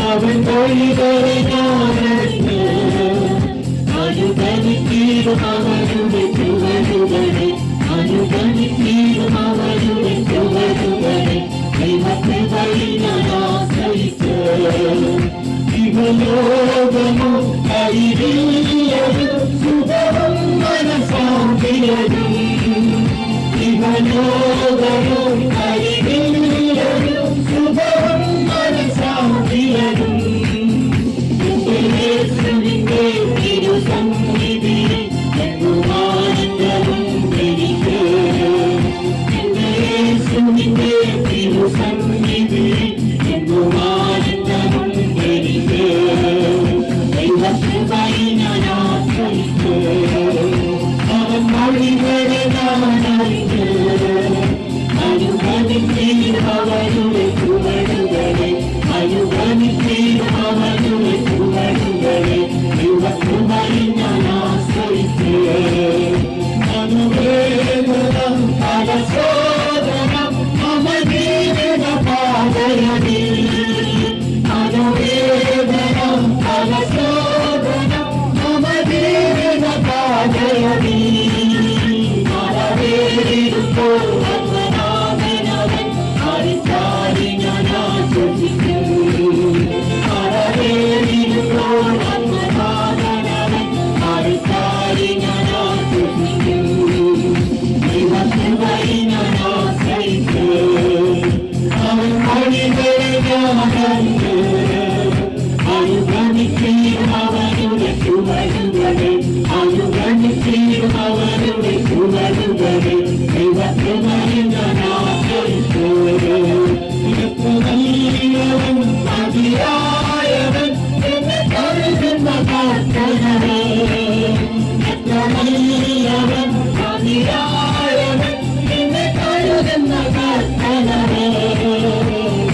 അവൻ വഴികളെ ഞാനറിഞ്ഞ് അനുഗമിക്കീടും അവരുടെ ചുവടുകളെ അനുഗമിക്കീടും അവരുടെ ചുവടുകളെ ദൈവത്തെ വഴി ഞാൻ ആശ്രയിച്ച് ഇവലോകമോ അരിവില്ലതും സുഖവും മനസാന്തിയതും ഇവലോകമോ അരിവില്ലതും സുഖവും മനസാന്തിയതും യേശുവിന്റെ തിരുസന്നിധിയിൽ എങ്ങുമാനന്ദവും എനിക്ക് യേശുവിന്റെ തിരുസന്നിധിയിൽ എങ്ങുമാനന്ദവും എനിക്ക് ദൈവത്തെ വഴി ഞാൻ ആശ്രയിച്ച് അവൻ വഴികളെ ഞാനറിഞ്ഞ് അനുഗമിക്കീടും അവരുടെ ചുവടുകളെ അനുഗമിക്കീടും അവരുടെ ചുവടുകളെ ദൈവത്തെ വഴി ഞാൻ ആശ്രയിച്ച് അനുവേദനം പരശോധനം മമ ജീവിത പാതയതിൽ അനുവേദനം പരശോധനം മമ ജീവിത പാതയതിൽ മറവേറിടുമ്പോൾ ആത്മനാഥനവൻ ഹരിച്ചാരി ഞാൻ ആശ്വസിക്കും മറവേറിടുമ്പോൾ ആത്മനാഥനവൻ ഹരിച്ചാരി ഞാൻ ആശ്വസിക്കും ദൈവത്തെ വഴി ഞാൻ ആശ്രയിച്ച് അവൻ വഴികളെ ഞാനറിഞ്ഞ് അനുഗമിക്കീടും അവരുടെ ചുവടുകളെ അനുഗമിക്കീടും അവരുടെ ചുവടുകളെ ദൈവത്തെ വഴി ഞാൻ ആശ്രയിച്ച് എത്ര നല്ലവൻ മതിയായവൻ എന്നെ കരുതുന്ന കർത്തനവേ എത്ര നല്ലവൻ മതിയായവൻ എന്നെ കരുതുന്ന കർത്തനവേ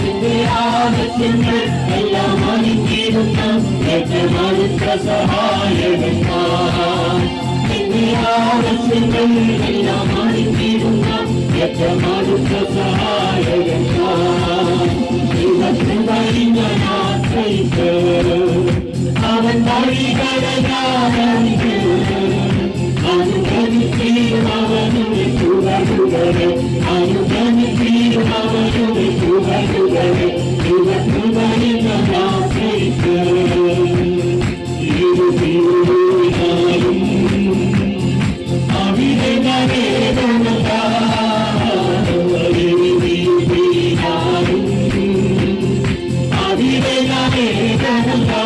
എന്റെ ആവശ്യങ്ങൾ എല്ലാം അറിഞ്ഞിരുന്ന ഏറ്റവും അടുത്ത സഹായകൻ എന്റെ ആവശ്യങ്ങൾ എല്ലാം അറിഞ്ഞിരുന്ന ഏറ്റവും അടുത്ത സഹായകൻ ദൈവത്തെ വഴി ഞാൻ ആശ്രയിച്ച് അവൻ വഴികളെ ഞാനറിഞ്ഞ് അനുഗമിക്കീടും അവരുടെ ചുവടുകളെ അനുഗമിക്കീടും അവരുടെ ചുവടുകളെ ദൈവത്തെ വഴി ഞാൻ ആശ്രയിച്ച് ഇരുതിരുനാളും അവിടെ നരേതനാലും അവിടെ നരേതനാ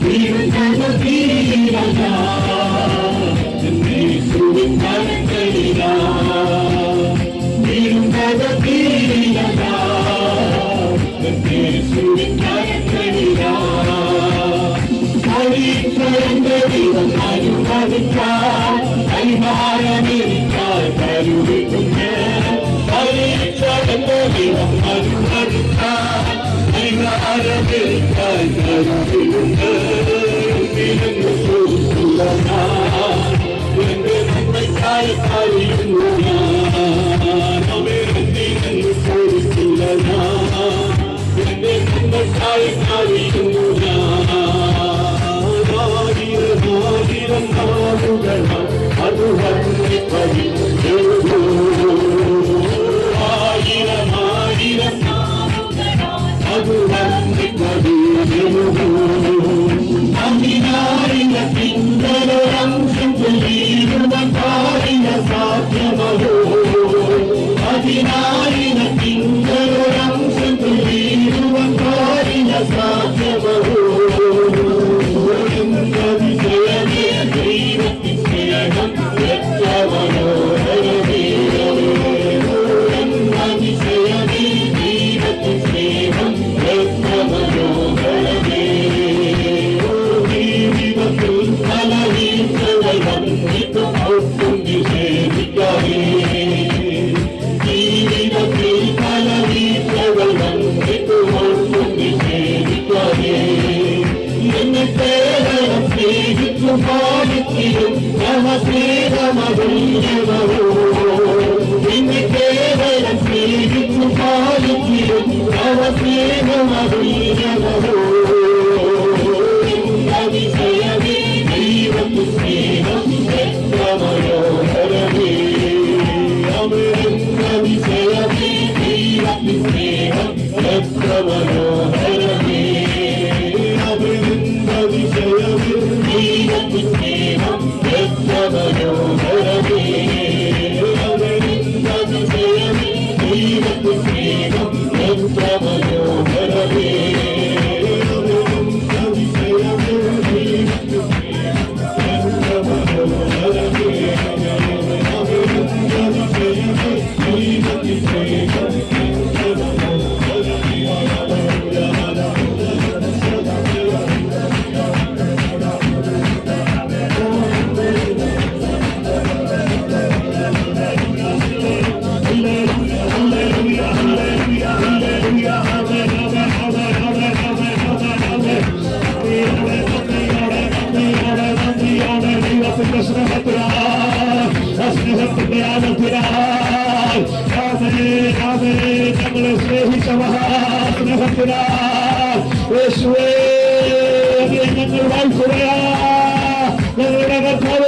വീഴ്ച തീരന യേശുവിൻ കരങ്ങളില വീഴ്ച തീരന യേശുവിൻ കരങ്ങളില പരീക്ഷയുടെ ദൈവം അനുഭവിച്ചാൽ കൈമാറമേരിച്ചാൽ കരുതിട്ടുണ്ട് പരീക്ഷയുടെ ദൈവം അനുഭവിച്ചാൽ കൈമാറമേരിച്ചാൽ കരുതിട്ടുണ്ട് എന്റെ നന്മയ്ക്കായി കഴിയുന്നു ഞാൻ അവരെന്തിനെന്ന് ചോദിച്ചില്ല ഞാൻ എന്റെ നന്മയ്ക്കായി കഴിയുന്നു ഞാൻ ആയിരം നാളുകൾ അത് വന്നിപ്പതി ആയിരം അത് വന്നിപ്പതി അതിനായിരത്തിങ്കലൊരംശം ചൊല്ലിയിടുവാൻ പാടില്ല സാധ്യമോ അതിനായിരത്തിങ്കലൊരംശം ചൊല്ലിയിടുവാൻ പാടില്ല സാധ്യമോ അതിശയമേ ദൈവത്തിൻ സ്നേഹം എത്ര മനോഹരമേ അതിശയമേ ദൈവത്തിൻ സ്നേഹം എത്ര മനോഹരമേ ജീവിതത്തിൽ പല വീഴ്ചകൾ വന്നിട്ടും ഒട്ടും നിഷേധിക്കാതെ ജീവിതത്തിൽ പല വീഴ്ചകൾ വന്നിട്ടും ഒട്ടും നിഷേധിക്കാതെ എന്നെ കേവലം സ്നേഹിച്ചു പാലിച്ചിരും നവസ്നേഹമോ എന്നെ കേവലം സ്നേഹിച്ചു പാലി പാലിച്ചിരും അവസ്നേഹമതുല്യമോ അതിശയമേ ദൈവത്തിൻ സ്നേഹം എത്ര മനോഹരമേ അതിശയമേ ദൈവത്തിൻ സ്നേഹം എത്ര മനോഹരമേ അതിശയമേ ദൈവത്തിൻ സ്നേഹം എത്ര മനോഹരമേ അതിശയമേ ദൈവത്തിൻ സ്നേഹം എത്ര മനോഹരമേ ഞങ്ങളെ സ്നേഹിച്ച മഹാസ്നേഹത്തിനാ യേശുവേ ഞങ്ങൾ വാഴ്ത്തുകയാ ഞങ്ങളുടെ കർത്താവ്